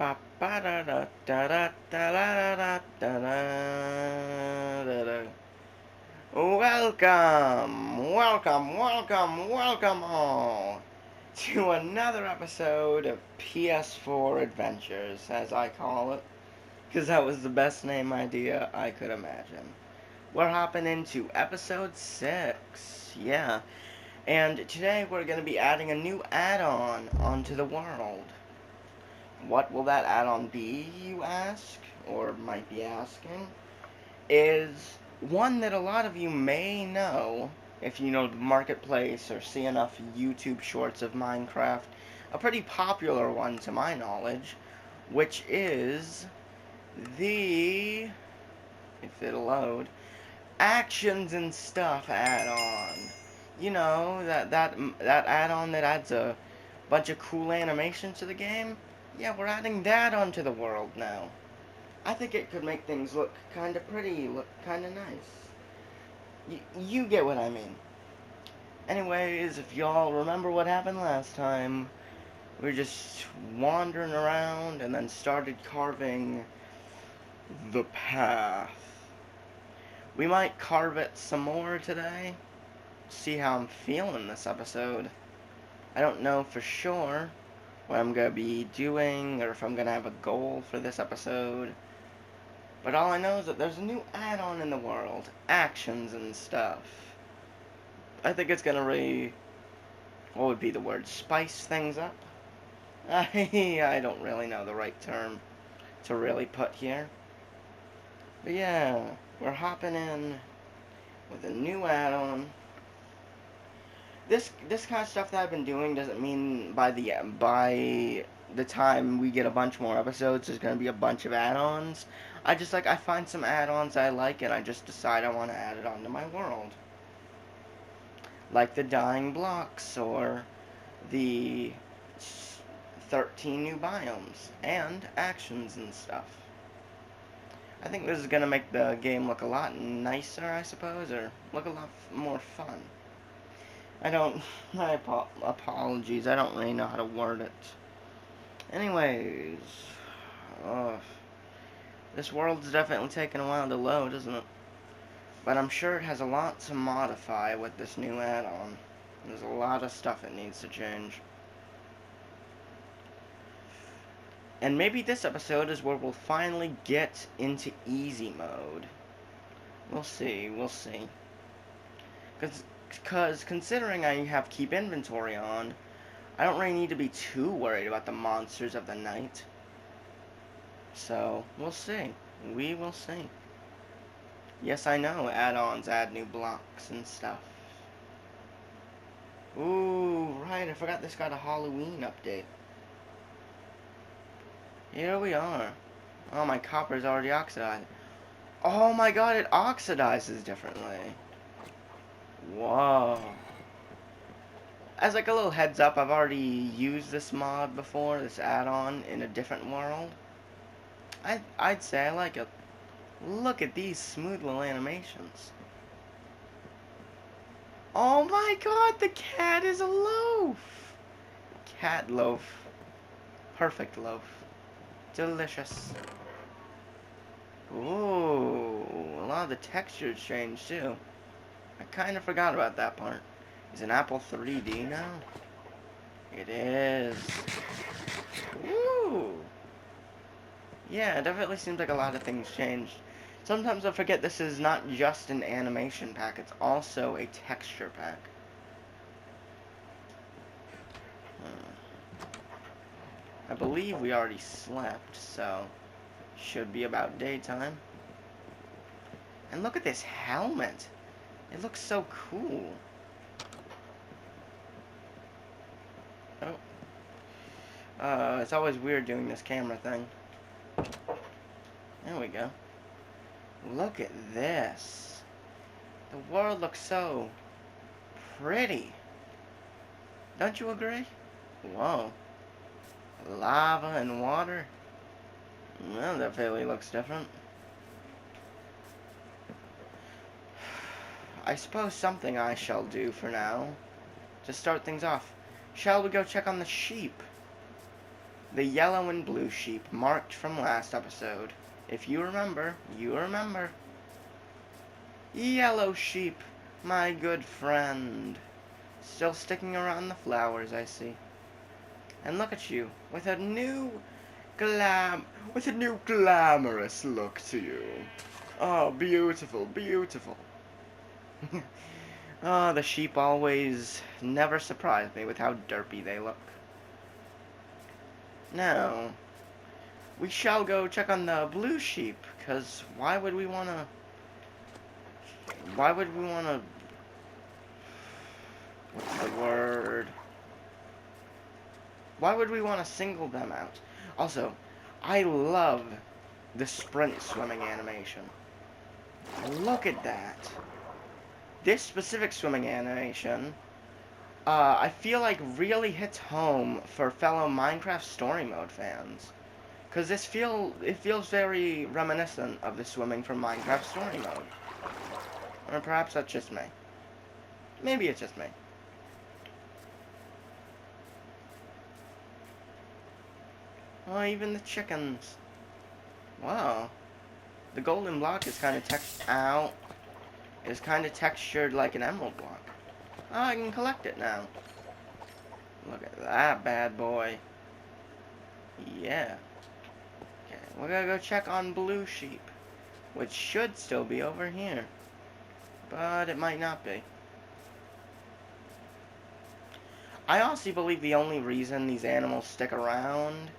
ba ba da da da da da da da da da da. Welcome all to another episode of PS4 Adventures, as I call it, because that was the best name idea I could imagine. We're hopping into episode 6, yeah, and today we're going to be adding a new add-on onto the world. What will that add-on be, you ask, or might be asking? Is one that a lot of you may know if you know the marketplace or see enough YouTube shorts of Minecraft. A pretty popular one to my knowledge, which is the, if it'll load, actions and stuff add-on. You know, that add-on that adds a bunch of cool animations to the game? Yeah, we're adding that onto the world now. I think it could make things look kind of pretty, look kind of nice. You get what I mean. Anyways, if y'all remember what happened last time, we were just wandering around and then started carving the path. We might carve it some more today. See how I'm feeling this episode. I don't know for sure what I'm going to be doing or if I'm going to have a goal for this episode. But all I know is that there's a new add-on in the world. Actions and stuff. I think it's gonna really... what would be the word? Spice things up? I don't really know the right term to really put here. But yeah, we're hopping in with a new add-on. This kind of stuff that I've been doing doesn't mean by the time we get a bunch more episodes, there's going to be a bunch of add-ons. I find some add-ons I like, and I just decide I want to add it onto my world. Like the dying blocks, or the 13 new biomes, and actions and stuff. I think this is going to make the game look a lot nicer, I suppose, or look a lot more fun. My apologies, I don't really know how to word it. Anyways, this world's definitely taking a while to load, isn't it? But I'm sure it has a lot to modify with this new add-on. There's a lot of stuff it needs to change. And maybe this episode is where we'll finally get into easy mode. We'll see. Because considering I have keep inventory on, I don't really need to be too worried about the monsters of the night. So, we'll see. We will see. Yes, I know, add-ons add new blocks and stuff. Ooh, right, I forgot this got a Halloween update. Here we are. Oh, my copper's already oxidized. Oh my god, it oxidizes differently. Whoa. As like a little heads up, I've already used this mod before, this add-on, in a different world. I'd say I like it. Look at these smooth little animations. Oh my god, the cat is a loaf! Cat loaf. Perfect loaf. Delicious. Ooh, a lot of the textures changed too. I kind of forgot about that part. Is an apple 3D now? It is. Woo! Yeah, it definitely seems like a lot of things changed. Sometimes I forget this is not just an animation pack, it's also a texture pack. I believe we already slept, so should be about daytime. And look at this helmet. It looks so cool. Oh. It's always weird doing this camera thing. There we go. Look at this. The world looks so pretty. Don't you agree? Whoa. Lava and water. Well, that definitely looks different. I suppose something I shall do for now. To start things off. Shall we go check on the sheep? the yellow and blue sheep marked from last episode. If you remember, you remember. Yellow sheep, my good friend. Still sticking around the flowers, I see. And look at you, with a new glamorous look to you. Oh, beautiful, beautiful. Oh, the sheep always never surprise me with how derpy they look. Now, we shall go check on the blue sheep, because why would we want to... What's the word? Why would we want to single them out? Also, I love the sprint swimming animation. Look at that. This specific swimming animation, I feel like really hits home for fellow Minecraft Story Mode fans. Because it feels very reminiscent of the swimming from Minecraft Story Mode. Or perhaps that's just me. Maybe it's just me. Oh, even the chickens. Wow. The golden block is kind of textured like an emerald block. Oh, I can collect it now. Look at that bad boy. Yeah. Okay, we're gonna go check on blue sheep, which should still be over here. But it might not be. I honestly believe the only reason these animals stick around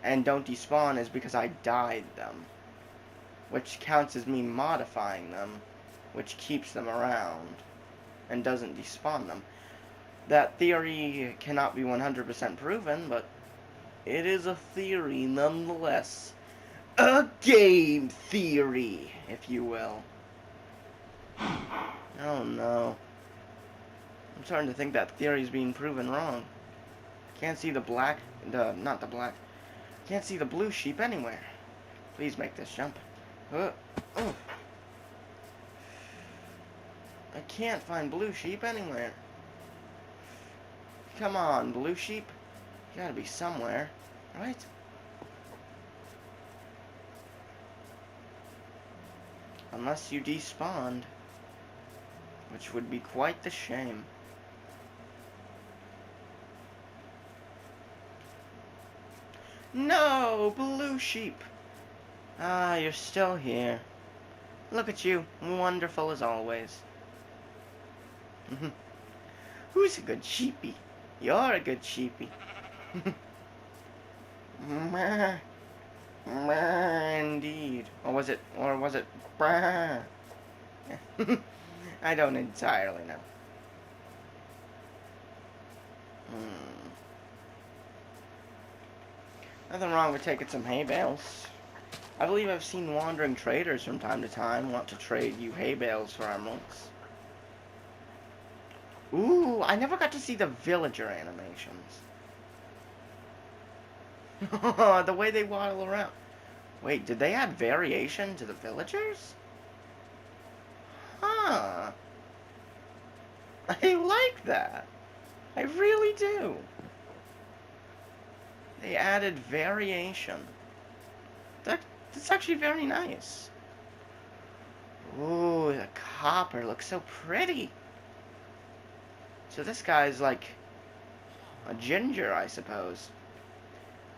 and don't despawn is because I died them, which counts as me modifying them, which keeps them around and doesn't despawn them. That theory cannot be 100% proven, but it is a theory nonetheless. A game theory, if you will. Oh no. I'm starting to think that theory is being proven wrong. Can't see not the black. Can't see the blue sheep anywhere. Please make this jump. Oh. I can't find blue sheep anywhere. Come on, blue sheep. You gotta be somewhere, right? Unless you despawned, which would be quite the shame. No, blue sheep. Ah, you're still here. Look at you, wonderful as always. Who's a good sheepy? You're a good sheepy. Indeed. Or was it I don't entirely know. Nothing wrong with taking some hay bales. I believe I've seen wandering traders from time to time want to trade you hay bales for emeralds. Ooh, I never got to see the villager animations. The way they waddle around. Wait, did they add variation to the villagers? Huh. I like that. I really do. They added variation. That's actually very nice. Ooh, the copper looks so pretty. So this guy's like a ginger, I suppose.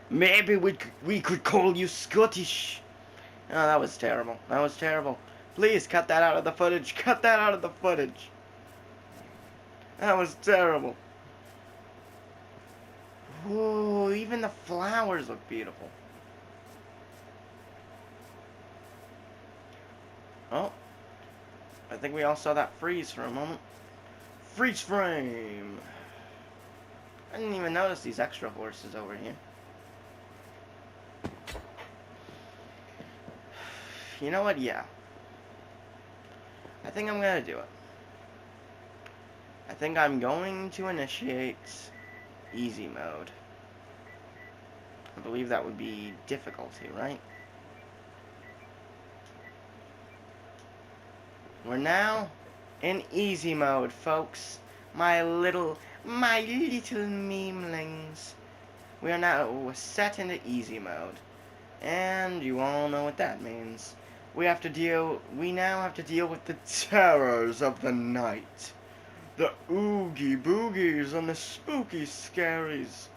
Maybe we could call you Scottish. Oh, that was terrible. That was terrible. Please cut that out of the footage. Cut that out of the footage. That was terrible. Ooh, even the flowers look beautiful. Oh, I think we all saw that freeze for a moment. Freeze frame! I didn't even notice these extra horses over here. You know what? Yeah. I think I'm gonna do it. I think I'm going to initiate easy mode. I believe that would be difficulty, right? We're now in easy mode, folks. My little Memelings. We are now set into easy mode. And you all know what that means. We now have to deal with the terrors of the night. The oogie boogies and the spooky scaries.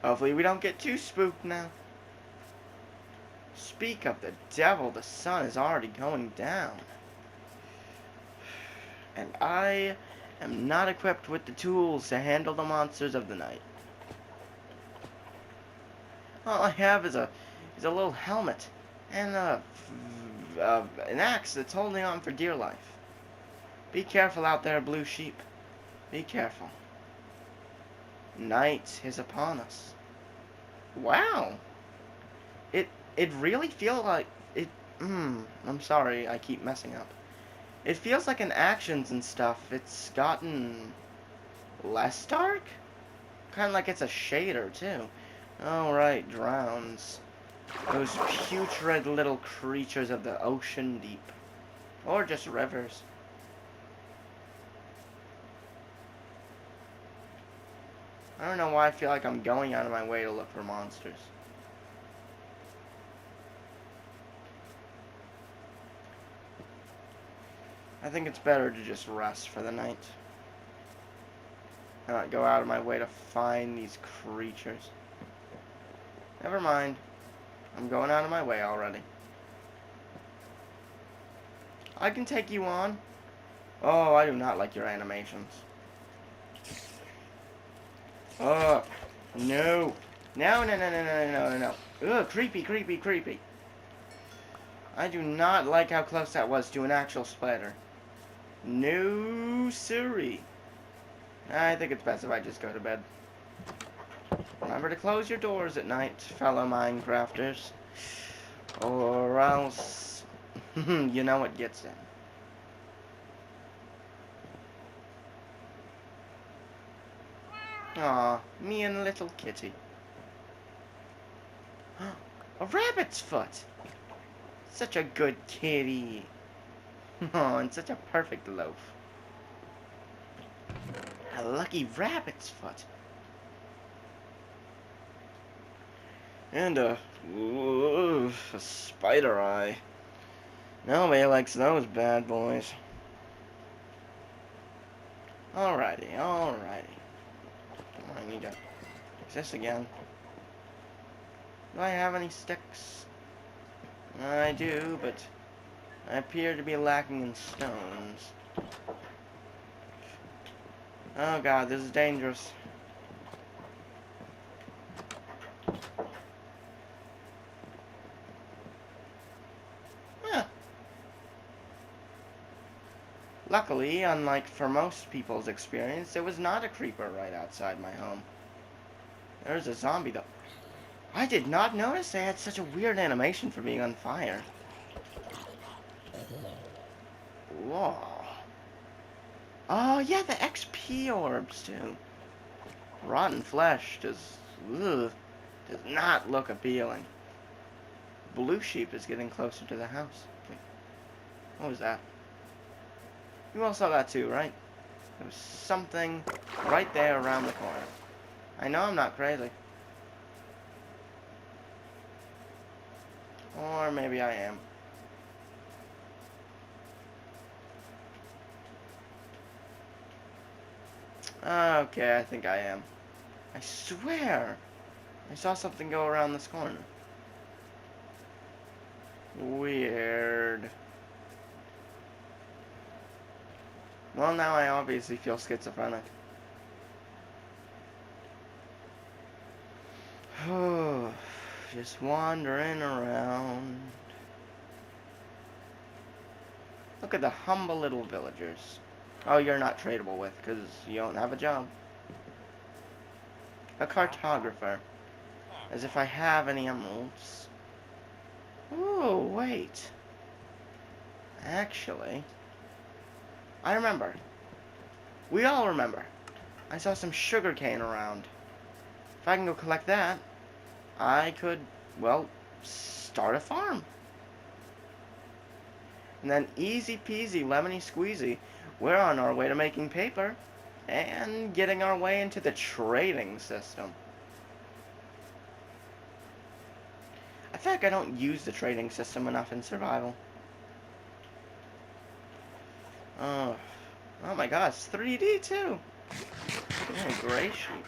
Hopefully we don't get too spooked now. Speak of the devil, the sun is already going down. And I am not equipped with the tools to handle the monsters of the night. All I have is a little helmet and an axe that's holding on for dear life. Be careful out there, blue sheep. Be careful. Night is upon us. Wow. It really feels like it. I'm sorry, I keep messing up. It feels like in actions and stuff, it's gotten less dark. Kind of like it's a shader too. Oh right, drowns. Those putrid little creatures of the ocean deep, or just rivers. I don't know why I feel like I'm going out of my way to look for monsters. I think it's better to just rest for the night. And not go out of my way to find these creatures. Never mind. I'm going out of my way already. I can take you on. Oh, I do not like your animations. Oh, no. No, no, no, no, no, no, no, no. Ugh, creepy, creepy, creepy. I do not like how close that was to an actual spider. No, siree. I think it's best if I just go to bed. Remember to close your doors at night, fellow Minecrafters. Or else, you know what gets in. Aw, me and little kitty. A rabbit's foot! Such a good kitty. Oh, and such a perfect loaf. A lucky rabbit's foot. And a spider eye. Nobody likes those bad boys. Alrighty, alrighty. I need to use this again. Do I have any sticks? I do, but I appear to be lacking in stones. Oh god, this is dangerous. Huh. Luckily, unlike for most people's experience, there was not a creeper right outside my home. There's a zombie though. I did not notice they had such a weird animation for being on fire. Whoa. Oh, yeah, the XP orbs, too. Rotten flesh does not look appealing. Blue sheep is getting closer to the house. Wait, what was that? You all saw that too, right? There was something right there around the corner. I know I'm not crazy. Or maybe I am. Okay, I think I am. I swear, I saw something go around this corner. Weird. Well, now I obviously feel schizophrenic. Just wandering around. Look at the humble little villagers. Oh, you're not tradable with, because you don't have a job. A cartographer. As if I have any emeralds. Oh, wait. Actually, I remember. We all remember. I saw some sugarcane around. If I can go collect that, I could, well, start a farm. And then easy peasy, lemony squeezy, we're on our way to making paper And getting our way into the trading system. I feel like I don't use the trading system enough in survival. Oh my god, it's 3D too. Oh, great sheep.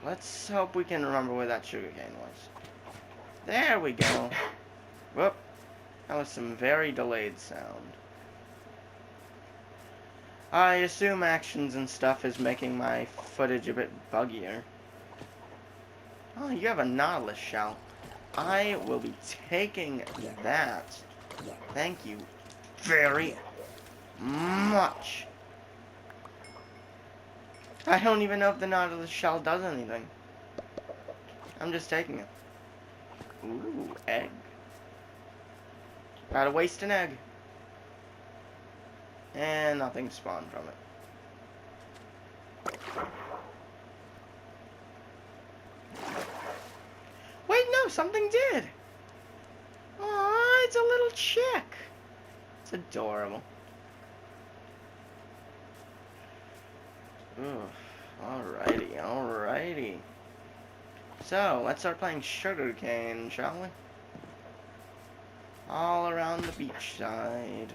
Let's hope we can remember where that sugarcane was. There we go. Whoop. That was some very delayed sound. I assume actions and stuff is making my footage a bit buggier. Oh, you have a nautilus shell. I will be taking that. Thank you very much. I don't even know if the nautilus shell does anything. I'm just taking it. Ooh, egg. Gotta waste an egg. And nothing spawned from it. Wait, no, something did. Aw, it's a little chick. It's adorable. Ooh, alrighty. So, let's start playing sugarcane, shall we? All around the beach side.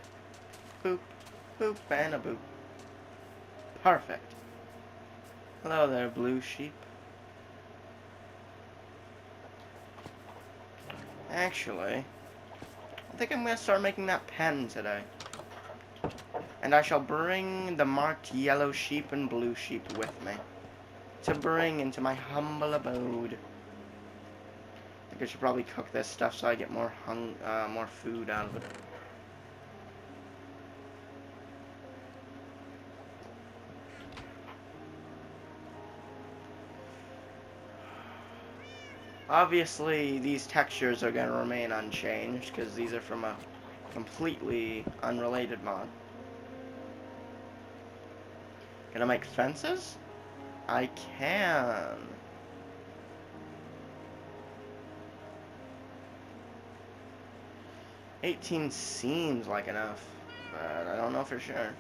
Boop, boop, and a boop. Perfect. Hello there, blue sheep. Actually, I think I'm going to start making that pen today. And I shall bring the marked yellow sheep and blue sheep with me. To bring into my humble abode. I think I should probably cook this stuff so I get more food out of it. Obviously, these textures are going to remain unchanged, because these are from a completely unrelated mod. Can I make fences? I can. $18 seems like enough, but I don't know for sure.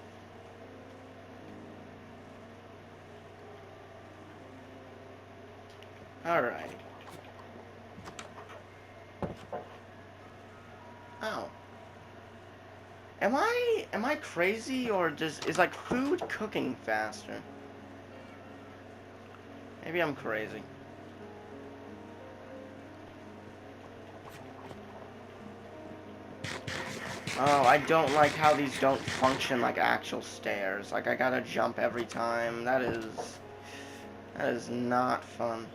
Alright. Oh. Am I crazy, or is like food cooking faster? Maybe I'm crazy. Oh, I don't like how these don't function like actual stairs. Like, I gotta jump every time. That is not fun.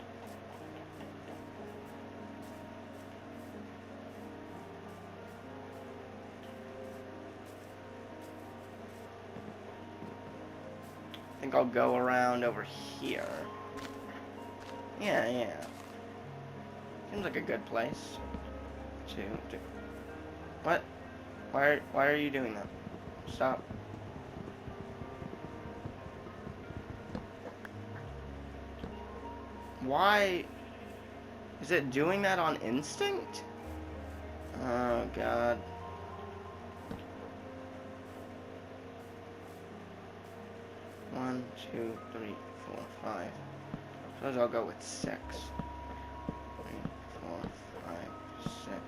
I think I'll go around over here. Yeah. Seems like a good place. What? Why are you doing that? Stop. Why? Is it doing that on instinct? Oh, God. One, two, three, four, five. Suppose I'll go with 6. 3, 4, 5, 6. 1,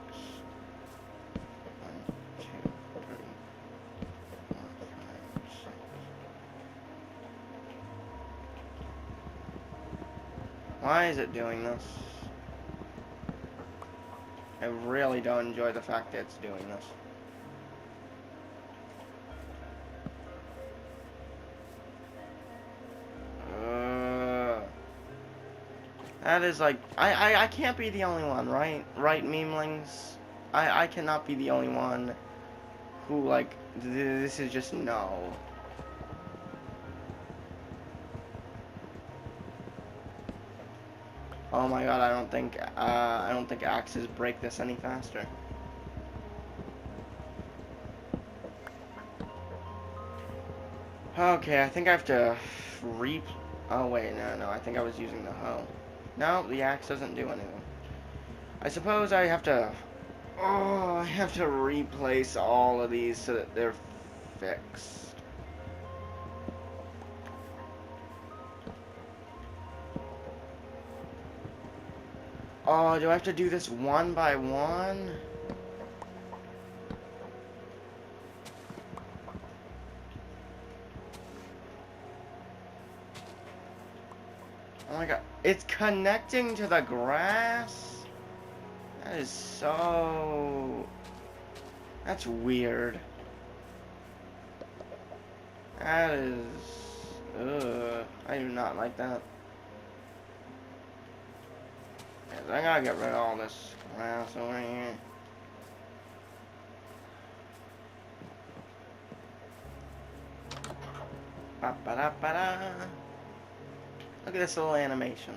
2, 3, 4, 5, 6. Why is it doing this? I really don't enjoy the fact that it's doing this. That is like, I can't be the only one, right? Right, Memelings? I cannot be the only one who, like, this is just no. Oh my god, I don't think axes break this any faster. Okay, I think I have to oh wait, no, I think I was using the hoe. No, the axe doesn't do anything. I suppose I have to... Oh, I have to replace all of these so that they're fixed. Oh, do I have to do this one by one? Oh my god. It's connecting to the grass? That is so... That's weird. That is... Ugh. I do not like that. Yes, I gotta get rid of all this grass over here. Ba-ba-da-ba-da. Look at this little animation.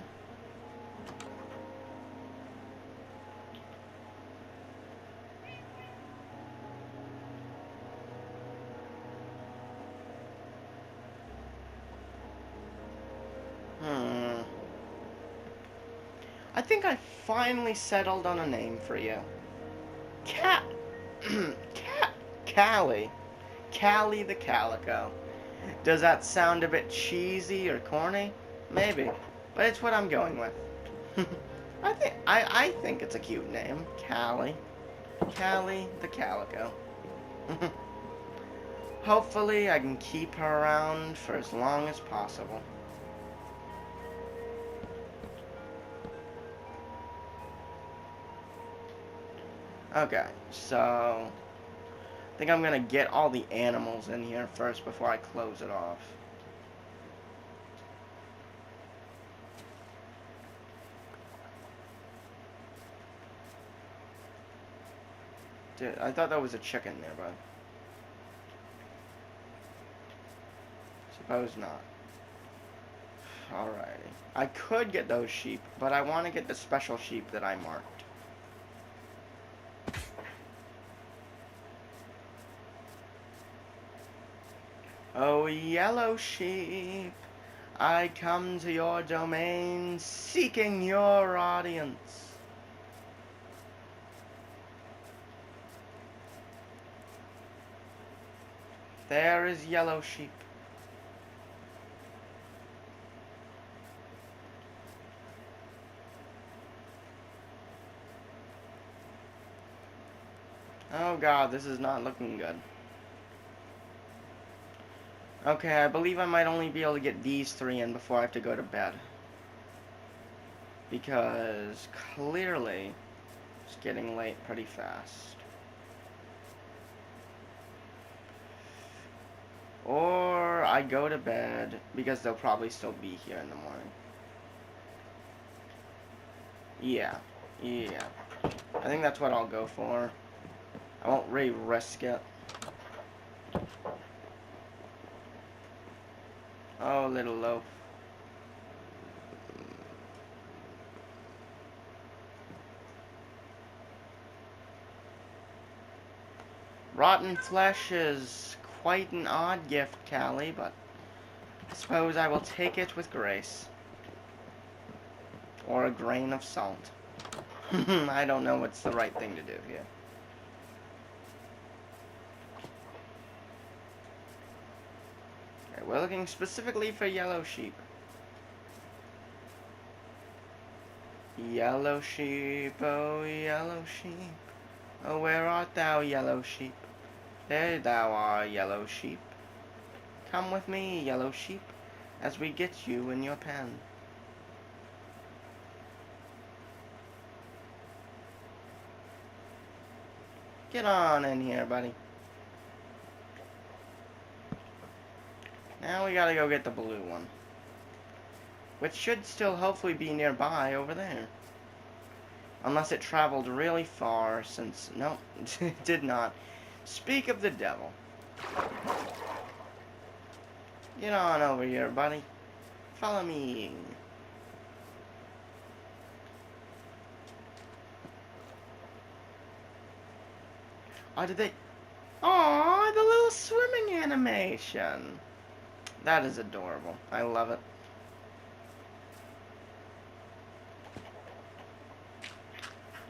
I think I finally settled on a name for you. Cat... Callie. Callie the Calico. Does that sound a bit cheesy or corny? Maybe. But it's what I'm going with. I think it's a cute name. Callie. Callie the Calico. Hopefully I can keep her around for as long as possible. Okay, so I think I'm gonna get all the animals in here first before I close it off. Dude, I thought that was a chicken there, bud. Suppose not. Alrighty. I could get those sheep, but I want to get the special sheep that I marked. Oh, yellow sheep, I come to your domain, seeking your audience. There is yellow sheep. Oh god, this is not looking good. Okay, I believe I might only be able to get these 3 in before I have to go to bed. Because clearly it's getting late pretty fast. Or I go to bed because they'll probably still be here in the morning. Yeah. I think that's what I'll go for. I won't really risk it. Oh, little loaf. Rotten flesh is quite an odd gift, Callie, but I suppose I will take it with grace. Or a grain of salt. I don't know what's the right thing to do here. Okay, we're looking specifically for yellow sheep. Yellow sheep, oh yellow sheep. Oh, where art thou, yellow sheep? There thou art, yellow sheep. Come with me, yellow sheep, as we get you in your pen. Get on in here, buddy. Now we gotta go get the blue one. Which should still hopefully be nearby over there. Unless it traveled really far, since... No, it did not. Speak of the devil. Get on over here, buddy. Follow me. Oh, did they... Aw, the little swimming animation. That is adorable. I love it.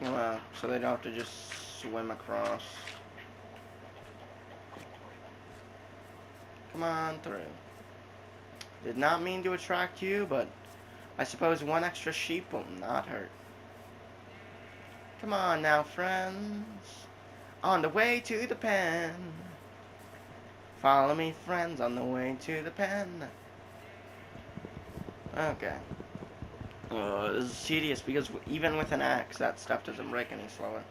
Well, so they don't have to just swim across. Come on through. Did not mean to attract you, but I suppose one extra sheep will not hurt. Come on now, friends. On the way to the pen. Follow me, friends, on the way to the pen. Okay. This is tedious because even with an axe, that stuff doesn't break any slower.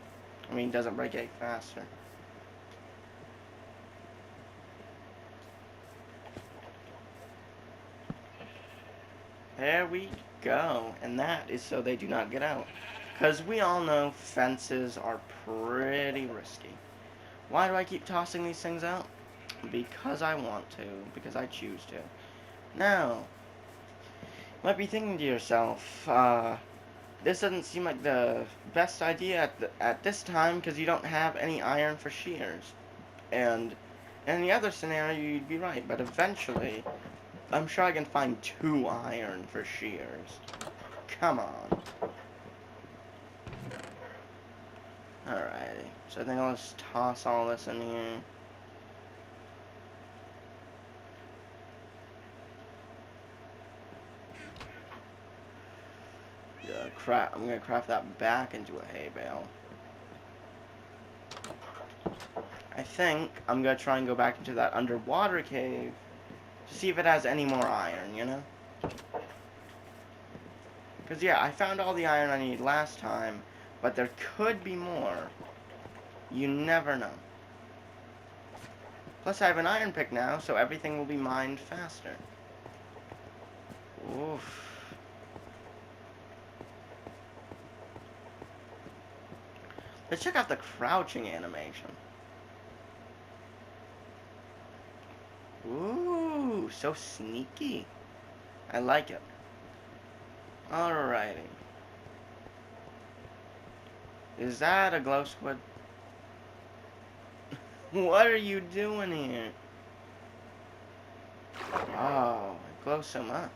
I mean, it doesn't break any faster. There we go. And that is so they do not get out. Because we all know fences are pretty risky. Why do I keep tossing these things out? Because I want to. Because I choose to. Now, you might be thinking to yourself, this doesn't seem like the best idea at this time because you don't have any iron for shears. And in the other scenario, you'd be right. But eventually, I'm sure I can find 2 iron for shears. Come on. Alrighty. So I think I'll just toss all this in here. I'm gonna craft that back into a hay bale. I think I'm gonna try and go back into that underwater cave to see if it has any more iron, you know? Because, yeah, I found all the iron I need last time, but there could be more. You never know. Plus, I have an iron pick now, so everything will be mined faster. Oof. Let's check out the crouching animation. Ooh, so sneaky. I like it. Alrighty. Is that a glow squid? What are you doing here? Oh, it glows so much.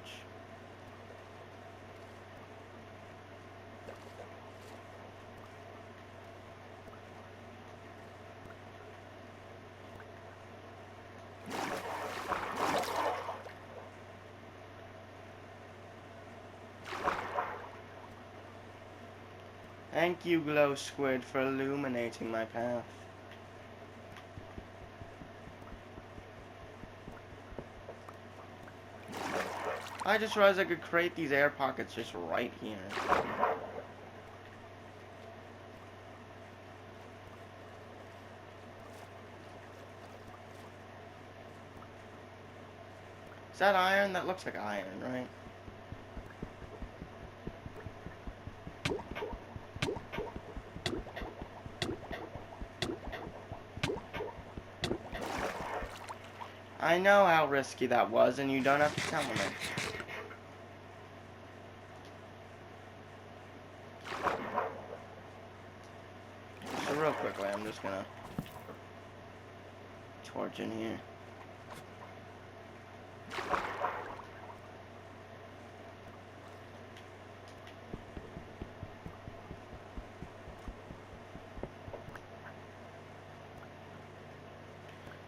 Thank you, glow squid, for illuminating my path. I just realized I could create these air pockets just right here. Is that iron? That looks like iron, right? I know how risky that was, and you don't have to tell me. So real quickly, I'm just gonna torch in here.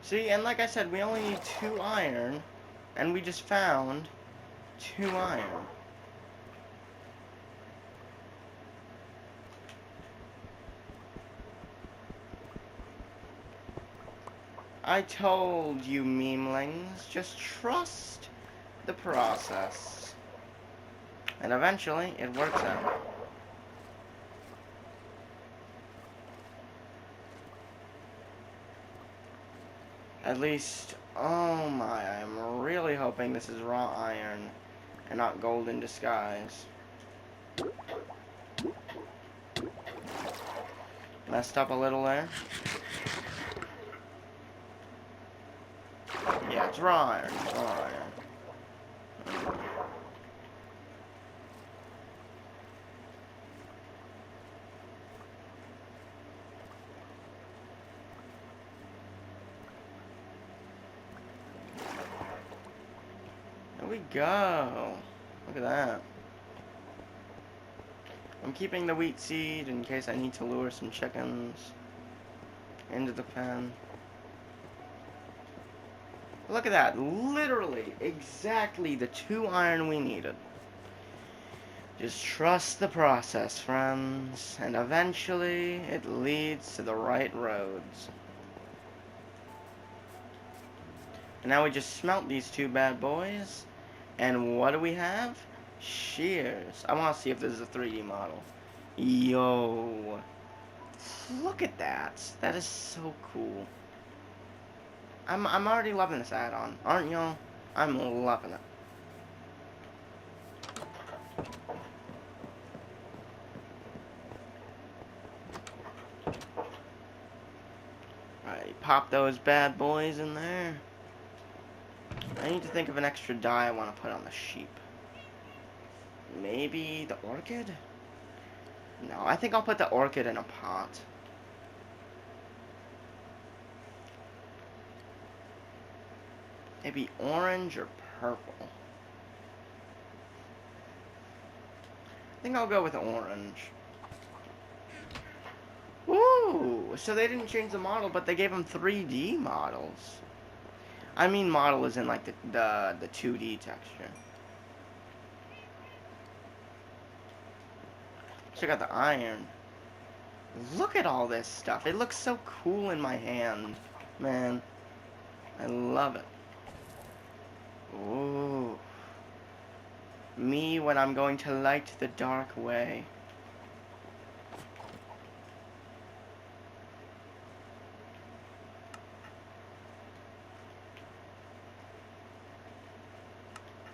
See, and like I said, we only need 2 iron, and we just found 2 iron. I told you, Memelings, just trust the process. And eventually, it works out. At least, oh my, I'm really hoping this is raw iron and not gold in disguise. Messed up a little there. Yeah, it's raw iron, it's raw iron. There we go. Look at that. I'm keeping the wheat seed in case I need to lure some chickens into the pen. Look at that. Literally, exactly the 2 iron we needed. Just trust the process, friends, and eventually it leads to the right roads. And now we just smelt these two bad boys, and what do we have? Shears. I want to see if this is a 3D model. Yo, look at that. That is so cool. I'm already loving this add-on, aren't y'all? I'm loving it. Alright, pop those bad boys in there. I need to think of an extra dye I want to put on the sheep. Maybe the orchid? No, I think I'll put the orchid in a pot. Maybe orange or purple. I think I'll go with orange. Ooh, so they didn't change the model, but they gave them 3D models. I mean model is in like the 2D texture. Check out the iron. Look at all this stuff. It looks so cool in my hand. Man, I love it. Ooh. Me when I'm going to light the dark way.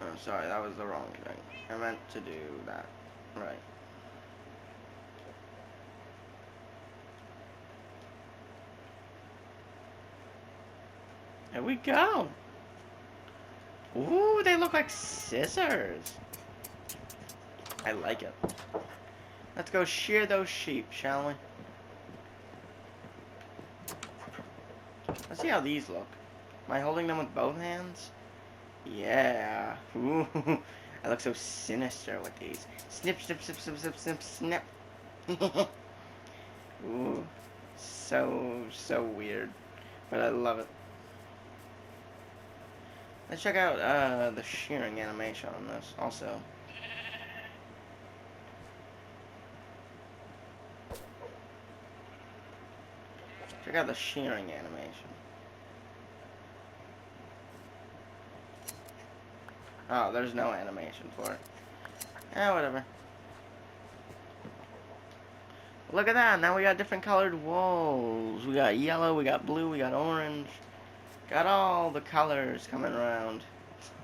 Oh, sorry, that was the wrong thing. I meant to do that. Right. There we go. Ooh, they look like scissors. I like it. Let's go shear those sheep, shall we? Let's see how these look. Am I holding them with both hands? Yeah. Ooh, I look so sinister with these. Snip, snip, snip, snip, snip, snip, snip. Ooh, so weird, but I love it. Let's check out the shearing animation on this also. Check out the shearing animation. Oh, there's no animation for it. Eh, whatever. Look at that, now we got different colored walls. We got yellow, we got blue, we got orange. Got all the colors coming around.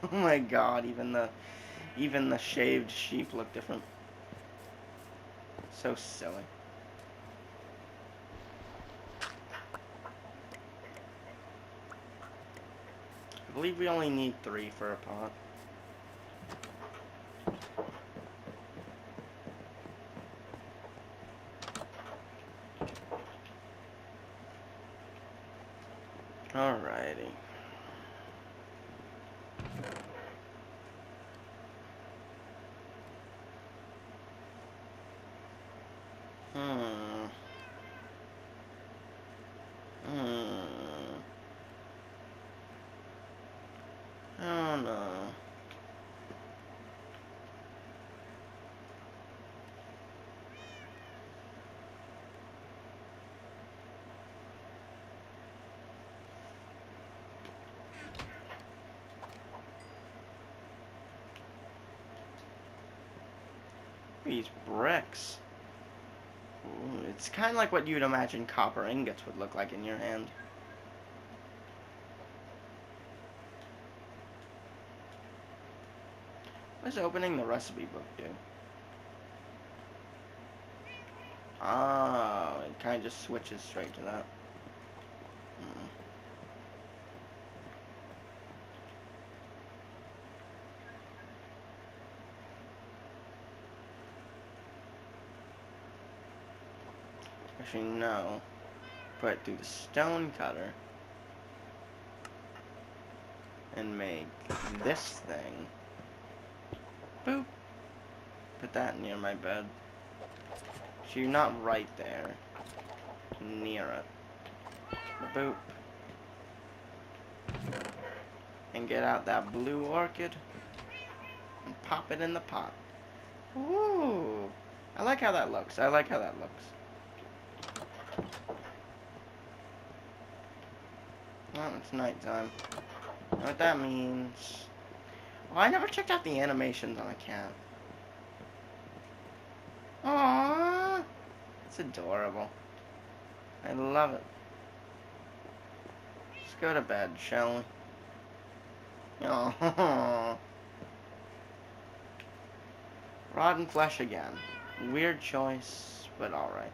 Oh my god, even the shaved sheep look different. So silly. I believe we only need 3 for a pot. Alrighty. Oh no. These bricks. Ooh, it's kind of like what you'd imagine copper ingots would look like in your hand. What does opening the recipe book do? Oh, it kind of just switches straight to that. Actually, no. Put it through the stone cutter. And make this thing. Boop. Put that near my bed. So you're not right there. Near it. Boop. And get out that blue orchid. And pop it in the pot. Ooh. I like how that looks. I like how that looks. Oh, it's nighttime. You know what that means? Well, I never checked out the animations on a cat. Aww. It's adorable. I love it. Let's go to bed, shall we? Oh. Rotten flesh again. Weird choice, but alright.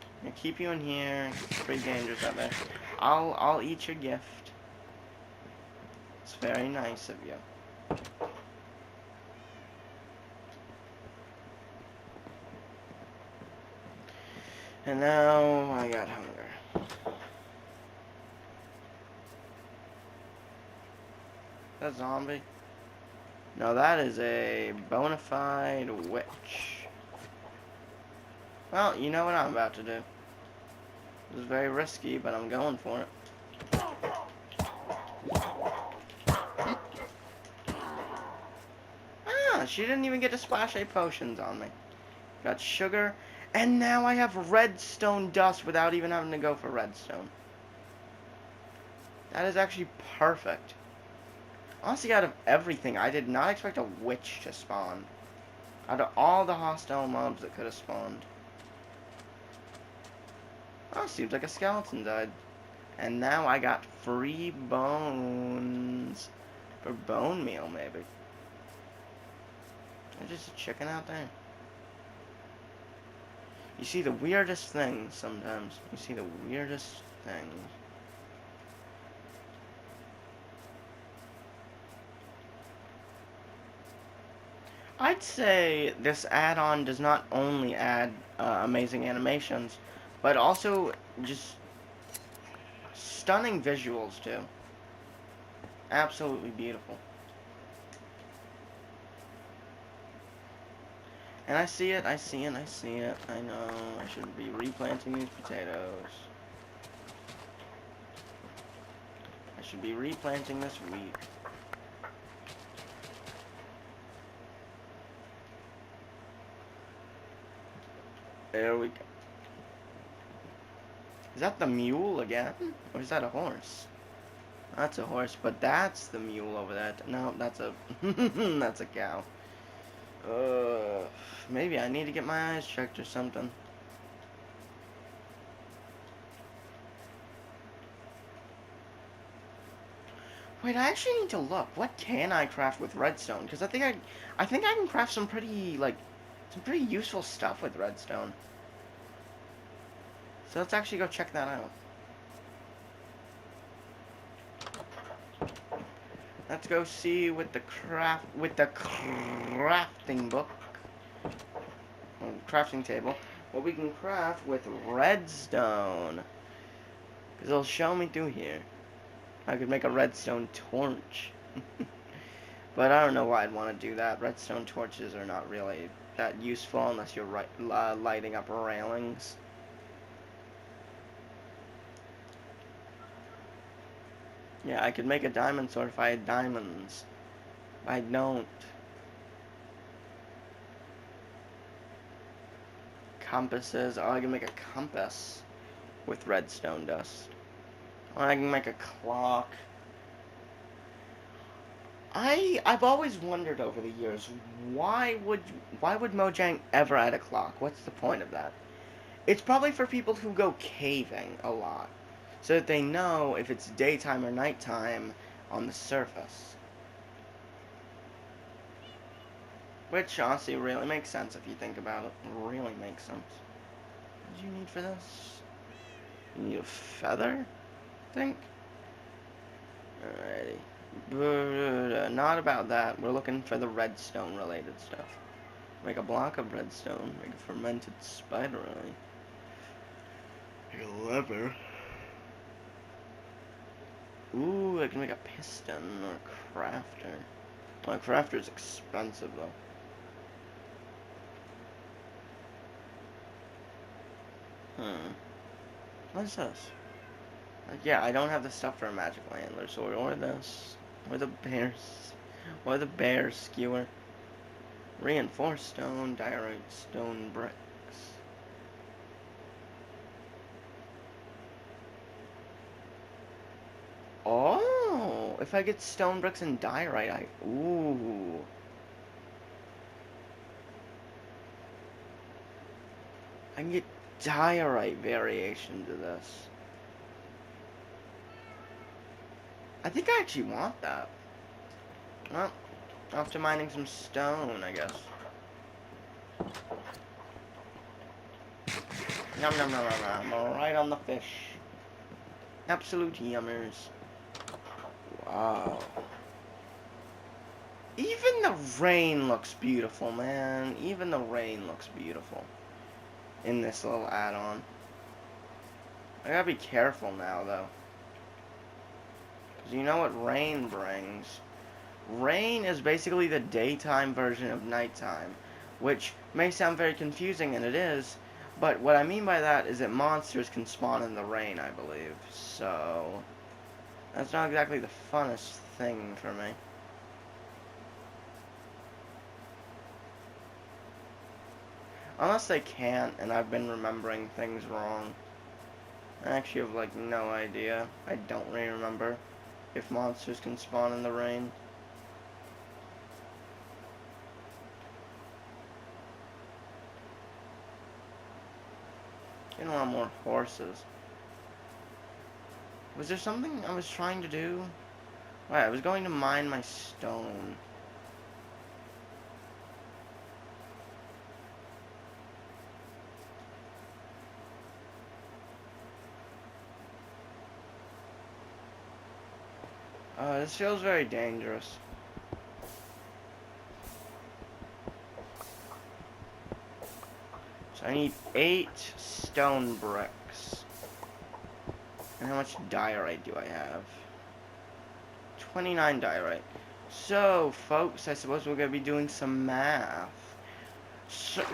I'm gonna keep you in here. It's pretty dangerous out there. I'll eat your gift. It's very nice of you. And now I got hunger. That zombie? No, that is a bona fide witch. Well, you know what I'm about to do. This is very risky, but I'm going for it. Ah, she didn't even get to splash any potions on me. Got sugar, and now I have redstone dust without even having to go for redstone. That is actually perfect. Honestly, out of everything, I did not expect a witch to spawn. Out of all the hostile mobs that could have spawned. Oh, seems like a skeleton died. And now I got free bones. For bone meal, maybe. There's just a chicken out there. You see the weirdest things sometimes. You see the weirdest things. I'd say this add-on does not only add amazing animations, but also just stunning visuals too. Absolutely beautiful. And I see it, I see it, I see it. I know I should be replanting these potatoes. I should be replanting this wheat. There we go. Is that the mule again? Or is that a horse? That's a horse, but that's the mule over there. No, that's a that's a cow. Maybe I need to get my eyes checked or something. Wait, I actually need to look. What can I craft with redstone? Because I think I can craft some pretty useful stuff with redstone. So let's actually go check that out. Let's go see with the crafting book, crafting table, what we can craft with redstone. Because it'll show me through here. I could make a redstone torch. But I don't know why I'd want to do that. Redstone torches are not really that useful unless you're lighting up railings. Yeah, I could make a diamond sword if I had diamonds. I don't. Compasses. Oh, I can make a compass with redstone dust. Or I can make a clock. I've always wondered over the years, why would Mojang ever add a clock? What's the point of that? It's probably for people who go caving a lot, so that they know if it's daytime or nighttime on the surface. Which honestly really makes sense if you think about it. It really makes sense. What do you need for this? You need a feather, I think? Alrighty. But, not about that. We're looking for the redstone related stuff. Make a block of redstone. Make a fermented spider eye. Make a lever. Ooh, I can make a piston or a crafter. Well, a crafter is expensive though. What is this? Yeah, I don't have the stuff for a magical antler sword, or this, or the bear skewer. Reinforced stone, diorite stone bricks. Oh, if I get stone bricks and diorite, ooh. I can get diorite variation to this. I think I actually want that. Well, after mining some stone, I guess. Yum yum yum yum yum. Right on the fish. Absolute yummers. Wow. Even the rain looks beautiful, man. Even the rain looks beautiful in this little add-on. I gotta be careful now, though. Because you know what rain brings? Rain is basically the daytime version of nighttime, which may sound very confusing, and it is, but what I mean by that is that monsters can spawn in the rain, I believe. So, that's not exactly the funnest thing for me. Unless they can't, and I've been remembering things wrong. I actually have, like, no idea. I don't really remember if monsters can spawn in the rain. Getting a lot more horses. Was there something I was trying to do? Right, I was going to mine my stone. This feels very dangerous. So I need 8 stone bricks. And how much diorite do I have? 29 diorite. So, folks, I suppose we're going to be doing some math. So,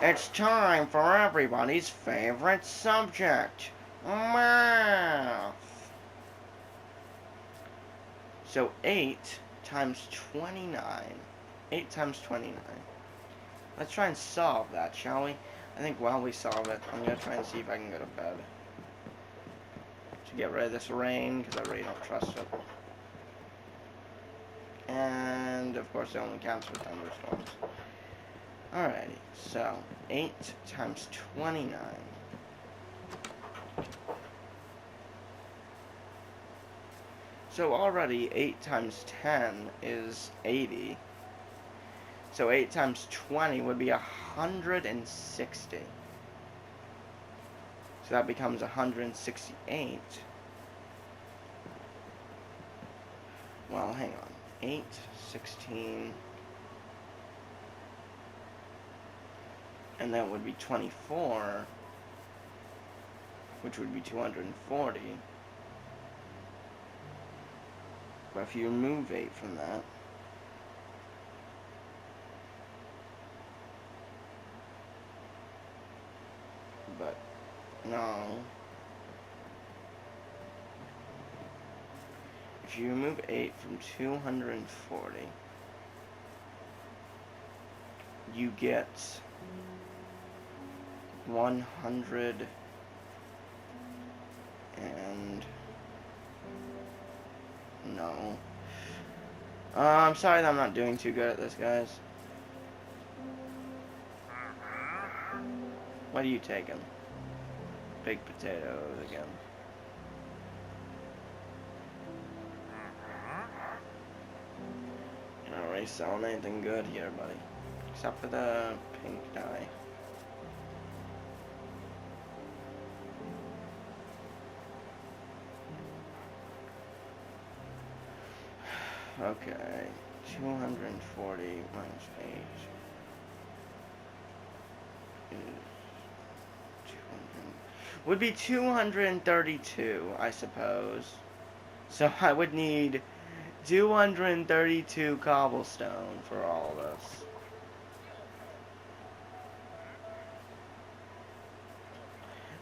it's time for everybody's favorite subject. Math. So 8 times 29. 8 times 29. Let's try and solve that, shall we? I think while we solve it, I'm going to try and see if I can go to bed. To get rid of this rain, because I really don't trust it. And, of course, it only counts for thunderstorms. Alrighty, so 8 times 29. So already 8 times 10 is 80. So 8 times 20 would be 160. So that becomes 168. Well, hang on. 8, 16. And that would be 24. Which would be 240. But if you remove 8 from that, but no, if you remove 8 from 240, you get 100 and no. I'm sorry that I'm not doing too good at this, guys. What are you taking? Baked potatoes again. You're not really selling anything good here, buddy. Except for the pink dye. Okay, 240 minus 8 is 200. Would be 232, I suppose. So I would need 232 cobblestone for all this.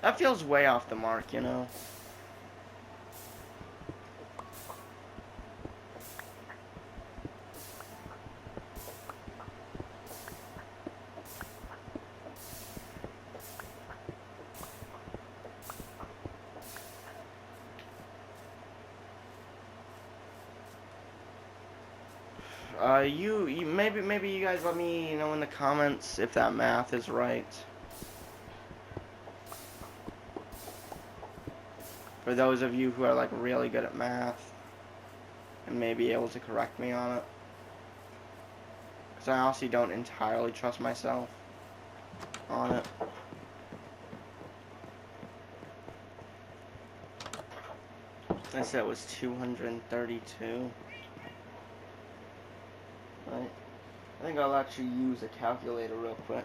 That feels way off the mark, you know? maybe you guys let me know in the comments if that math is right. For those of you who are like really good at math and may be able to correct me on it. Because I honestly don't entirely trust myself on it. I said it was 232. Right. I think I'll actually use a calculator real quick.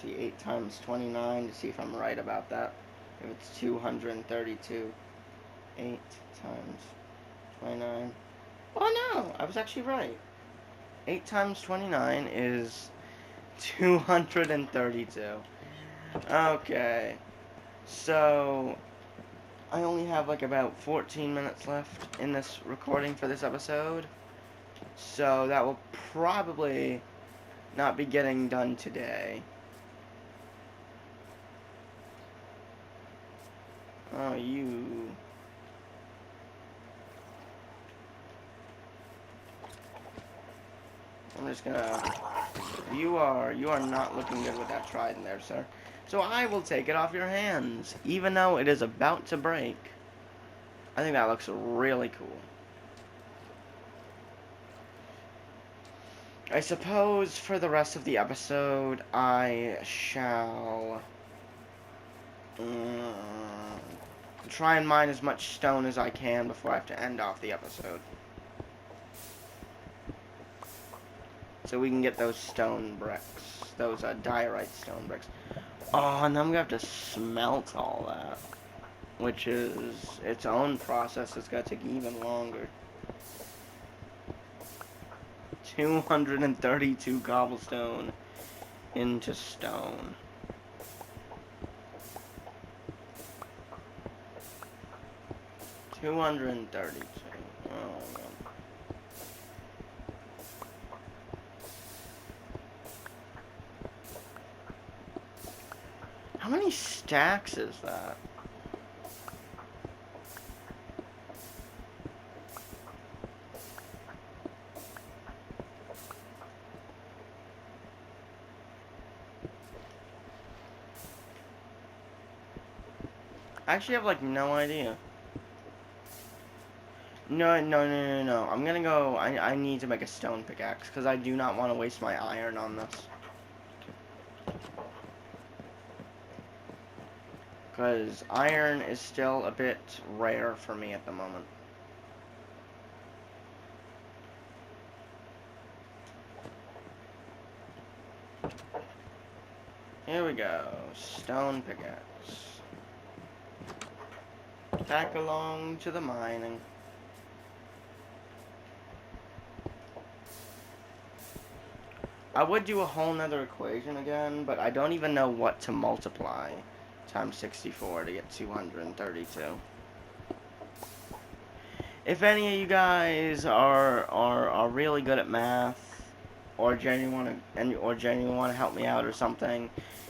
See 8 times 29 to see if I'm right about that. If it's 232. 8 times 29. Oh no! I was actually right. 8 times 29 is 232. Okay. So, I only have like about 14 minutes left in this recording for this episode. So, that will probably not be getting done today. Oh, you... I'm just gonna... You are not looking good with that trident there, sir. So I will take it off your hands, even though it is about to break. I think that looks really cool. I suppose for the rest of the episode, I shall... try and mine as much stone as I can before I have to end off the episode. So we can get those stone bricks. Those diorite stone bricks. Oh, and then we have to smelt all that. Which is its own process. It's going to take even longer. 232 cobblestone into stone. $232. Oh, man. How many stacks is that? I actually have, like, no idea. No. I'm gonna go... I need to make a stone pickaxe, because I do not want to waste my iron on this. Because iron is still a bit rare for me at the moment. Here we go. Stone pickaxe. Back along to the mining. I would do a whole nother equation again, but I don't even know what to multiply times 64 to get 232. If any of you guys are really good at math, or genuinely want to help me out or something,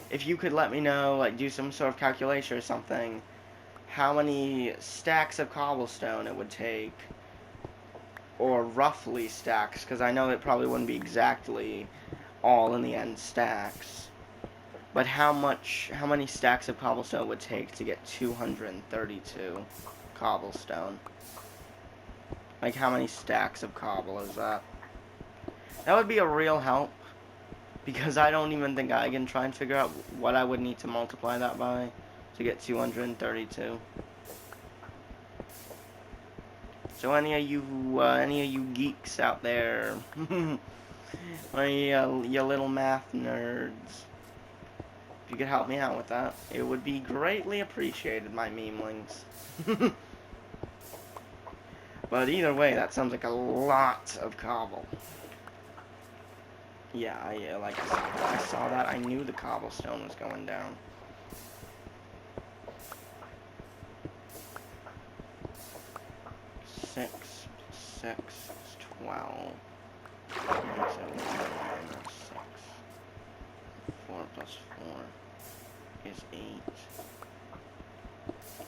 if you could let me know, like do some sort of calculation or something, how many stacks of cobblestone it would take, or roughly stacks, because I know it probably wouldn't be exactly all in the end stacks, but how many stacks of cobblestone it would take to get 232 cobblestone. Like, how many stacks of cobble is that? That would be a real help, because I don't even think I can try and figure out what I would need to multiply that by to get 232. So any of you geeks out there, you little math nerds, if you could help me out with that, it would be greatly appreciated, my Memelings. But either way, that sounds like a lot of cobble. Yeah, like I saw that. I knew the cobblestone was going down. Six is 12. So 1 minus 6. 4 plus 4 is 8.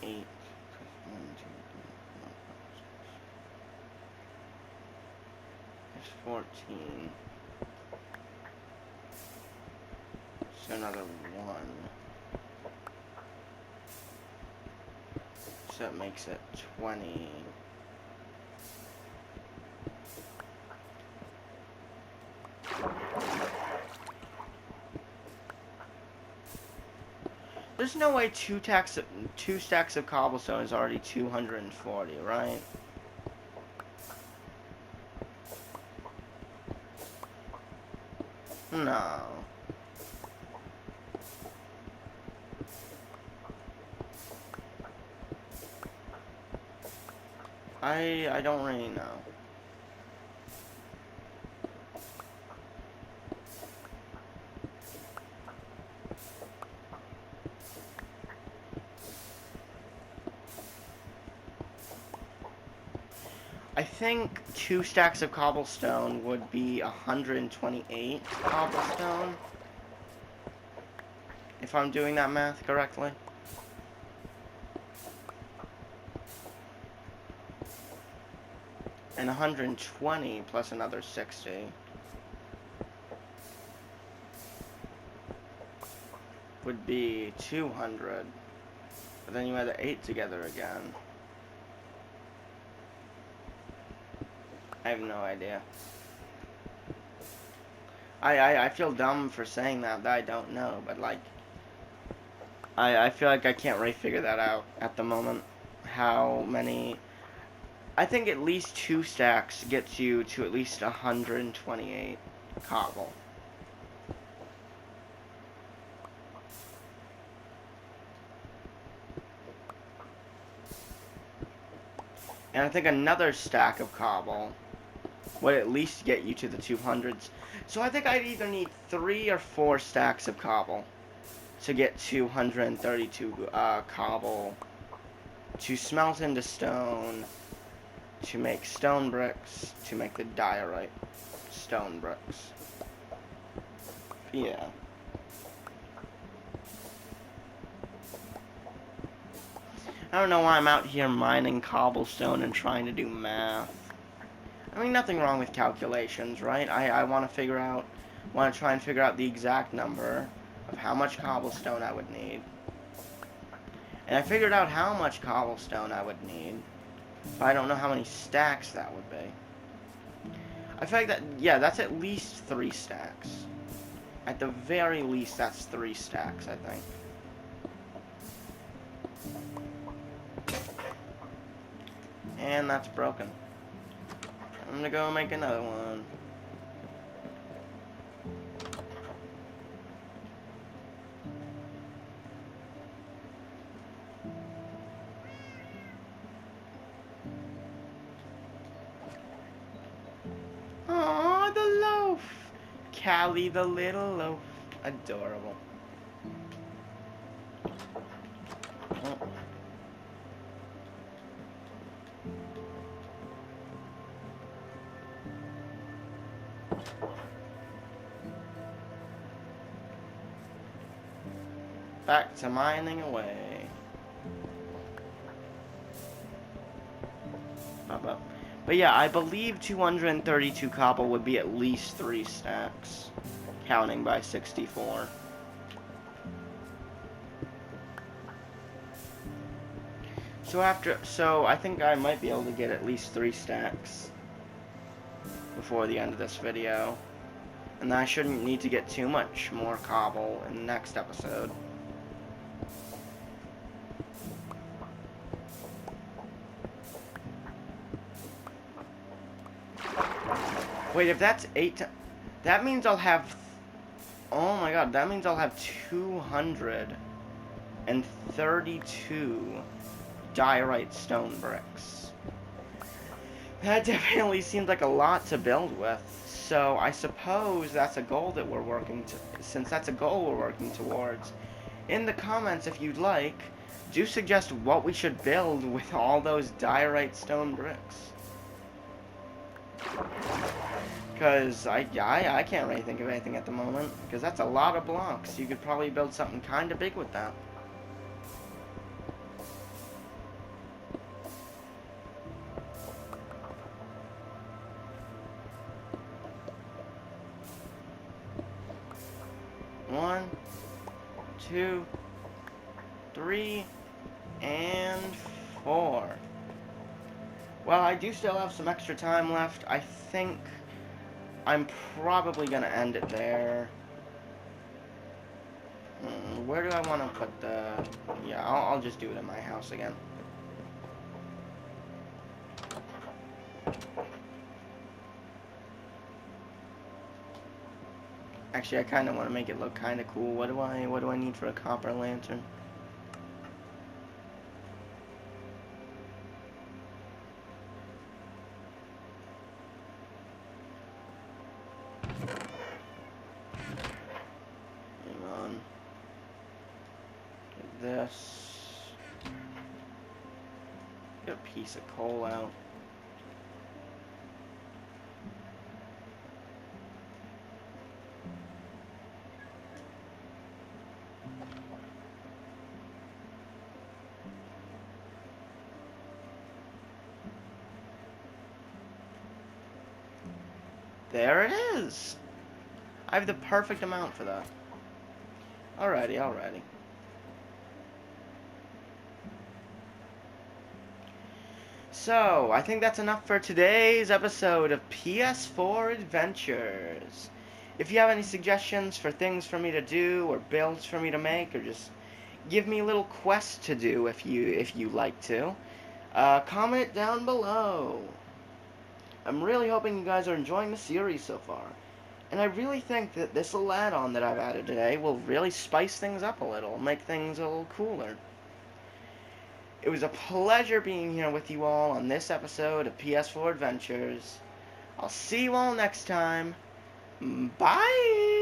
8. 1, 2, 3, 4, 5, 6. There's 14. So another 1. So it makes it 20. There's no way two stacks of cobblestone is already 240, right? No. I don't really know. I think 2 stacks of cobblestone would be 128 cobblestone. If I'm doing that math correctly. And 120 plus another 60 would be 200. But then you add the 8 together again. I have no idea. I feel dumb for saying that I don't know, but like I feel like I can't really figure that out at the moment. How many? I think at least 2 stacks gets you to at least 128 cobble. And I think another stack of cobble would at least get you to the 200s. So I think I'd either need 3 or 4 stacks of cobble to get 232 cobble to smelt into stone, to make stone bricks, to make the diorite stone bricks. Yeah. I don't know why I'm out here mining cobblestone and trying to do math. I mean, nothing wrong with calculations, right? I want to try and figure out the exact number of how much cobblestone I would need. And I figured out how much cobblestone I would need, but I don't know how many stacks that would be. I feel like that, yeah, that's at least 3 stacks. At the very least, that's 3 stacks, I think. And that's broken. I'm gonna go make another one. Aww, the loaf! Callie the little loaf. Adorable. Oh. Back to mining away. But yeah, I believe 232 cobble would be at least 3 stacks, counting by 64. So I think I might be able to get at least 3 stacks before the end of this video. And then I shouldn't need to get too much more cobble in the next episode. Wait, if that's 8, that means I'll have, oh my god, that means I'll have 232 diorite stone bricks. That definitely seems like a lot to build with. So I suppose that's a goal that we're working to, since that's a goal we're working towards. In the comments, if you'd like, do suggest what we should build with all those diorite stone bricks. Because I can't really think of anything at the moment, because that's a lot of blocks. You could probably build something kind of big with that. 1, 2, 3, and 4. Well, I do still have some extra time left. I think I'm probably going to end it there. Where do I want to put the... Yeah, I'll just do it in my house again. Actually, I kind of want to make it look kind of cool. What do I need for a copper lantern? Hang on. Get this. Get a piece of coal out. There it is! I have the perfect amount for that. Alrighty, alrighty. So, I think that's enough for today's episode of PS4 Adventures. If you have any suggestions for things for me to do, or builds for me to make, or just give me a little quest to do if you like to, comment it down below. I'm really hoping you guys are enjoying the series so far. And I really think that this little add-on that I've added today will really spice things up a little, make things a little cooler. It was a pleasure being here with you all on this episode of PS4 Adventures. I'll see you all next time. Bye!